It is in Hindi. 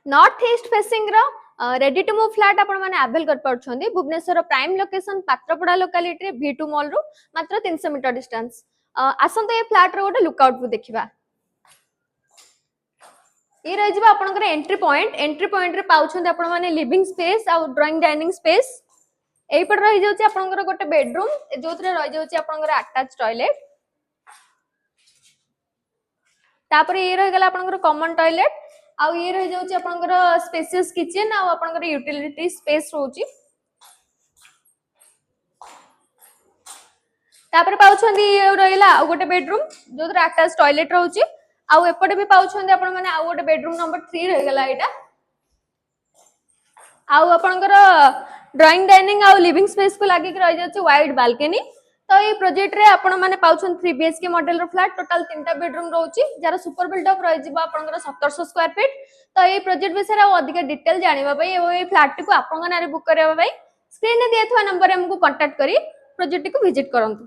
नॉर्थ ईस्ट फेसिंग रो रेडी टू मूव फ्लैट आपण माने अवेल कर परछोंदी Bhubaneswar prime location Patrapada locality V2 mall रु मात्र 300 मीटर डिस्टेंस आसंत ए फ्लैट रो गोटे लुकआउट को देखिबा ये रही जिबा आपनकर एंट्री पॉइंट रे पाउछोंदी आपण माने लिविंग स्पेस आ ड्राइंग डाइनिंग स्पेस एई पर रही जाउची आपनकर गोटे बेडरूम जोतरे रही जाउची आपनकर अटैच टॉयलेट तापर ये रही गला आपनकर कॉमन टॉयलेट आ ये रही जाउची आपनकर स्पेशियस किचन आ आपनकर यूटिलिटी स्पेस रोची तापर पाउछंदी ये रहिला आ गोटे बेडरूम जोतरे अटैच टॉयलेट रोची आ एपटे भी पाउछंदी आपण माने आ गोटे बेडरूम नंबर 3 रही गला एटा आ आपनकर ड्राइंग डाइनिंग आ लिविंग स्पेस को लागि रही जाउची वाइड बालकनी तो ये प्रोजेक्ट रे आपण माने पाउछन 3 बीएचके मॉडल रो फ्लैट टोटल 3टा बेडरूम रहउची जारा सुपर बिल्डअप रही जिबा आपनकर 1700 स्क्वायर फीट तो ये प्रोजेक्ट विषय रे अधिक डिटेल जानिबा पई ए फ्लैट को आपन नारे बुक करबा पई स्क्रीन रे दियथवा नंबर हमको कांटेक्ट करी प्रोजेक्ट को विजिट करंतु।